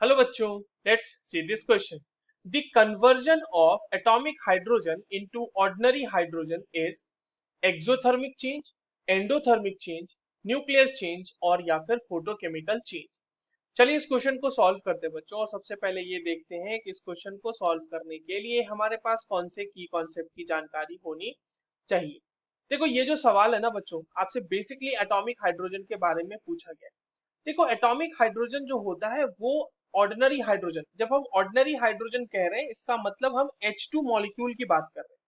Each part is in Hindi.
Hello bachcho, let's see this question. The conversion of atomic hydrogen into ordinary hydrogen is exothermic change, endothermic change, nuclear change और या फिर photochemical change. चलिए इस क्वेश्चन को सॉल्व करते हैं बच्चों और सबसे पहले ये देखते हैं कि इस क्वेश्चन को सॉल्व करने के लिए हमारे पास कौन से की कॉन्सेप्ट की जानकारी होनी चाहिए। देखो ये जो सवाल है ना बच्चों आपसे बेसिकली एटॉमिक हाइड्रोजन के बारे में पूछा गया है। देखो एटॉमिक हाइड्रोजन जो होता है वो ऑर्डिनरी हाइड्रोजन, जब हम ऑर्डिनरी हाइड्रोजन कह रहे हैं इसका मतलब हम H2 मॉलिक्यूल की बात कर रहे हैं।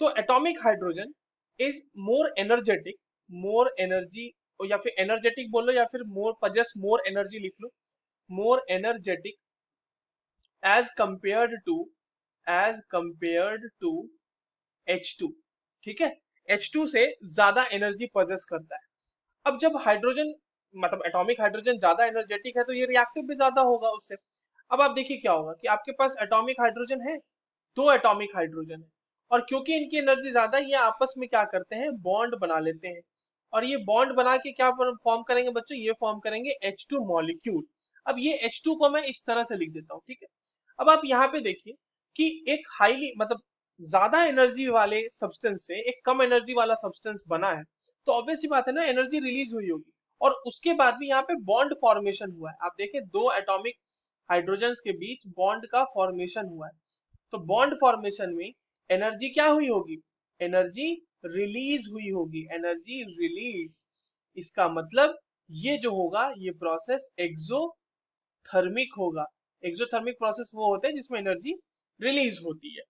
तो atomic hydrogen is more energetic, more energy या फिर एनर्जेटिक बोलो या फिर मोर पजेस मोर एनर्जी लिख लो, more energetic as compared to H2। ठीक है, H2 से ज्यादा एनर्जी पजेस करता है। अब जब हाइड्रोजन मतलब एटॉमिक हाइड्रोजन ज्यादा एनर्जेटिक है तो ये रिएक्टिव भी ज्यादा होगा उससे। अब आप देखिए क्या होगा कि आपके पास एटॉमिक हाइड्रोजन है, दो एटॉमिक हाइड्रोजन है, और क्योंकि इनकी एनर्जी ज्यादा है ये आपस में क्या करते हैं, बॉन्ड बना लेते हैं। और ये बॉन्ड बना के क्या फॉर्म करेंगे बच्चों, ये फॉर्म करेंगे H2 मॉलिक्यूल। अब ये H2 को मैं इस तरह से लिख देता हूँ, ठीक है। अब आप यहाँ पे देखिए कि एक हाईली मतलब ज्यादा एनर्जी वाले सब्सटेंस से एक कम एनर्जी वाला सब्सटेंस बना है, तो ऑब्वियस सी बात है ना एनर्जी रिलीज हुई होगी। और उसके बाद भी यहाँ पे बॉन्ड फॉर्मेशन हुआ है, आप देखें दो एटॉमिक हाइड्रोजन्स के बीच बॉन्ड का फॉर्मेशन हुआ है। तो बॉन्ड फॉर्मेशन में एनर्जी क्या हुई होगी, एनर्जी रिलीज हुई होगी, एनर्जी रिलीज। इसका मतलब ये जो होगा ये प्रोसेस एक्सोथर्मिक होगा। एक्सोथर्मिक प्रोसेस वो होते हैं जिसमें एनर्जी रिलीज होती है।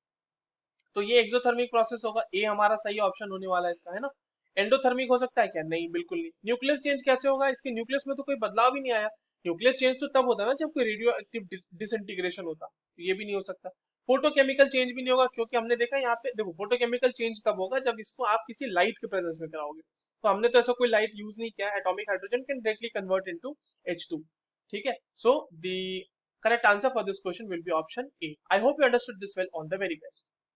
तो ये एक्सोथर्मिक प्रोसेस होगा, ए हमारा सही ऑप्शन होने वाला है इसका, है ना। एंडोथर्मिक हो सकता है क्या, नहीं बिल्कुल नहीं। न्यूक्लियर चेंज कैसे होगा, इसके न्यूक्लियस में तो कोई बदलाव ही नहीं आया। न्यूक्लियर चेंज तो तब होता है ना जब कोई रेडियो एक्टिव डिसइंटीग्रेशन होता, तो ये भी नहीं हो सकता। फोटोकेमिकल चेंज भी नहीं होगा क्योंकि हमने देखा यहाँ पे, देखो फोटोकेमिकल चेंज तब होगा जब इसको आप किसी लाइट के प्रेजेंस में कराओगे। तो हमने तो ऐसा कोई लाइट यूज नहीं किया, atomic hydrogen can directly convert into H2। ठीक है, so the correct answer for this question will be option A. I hope you understood this well. On the very best.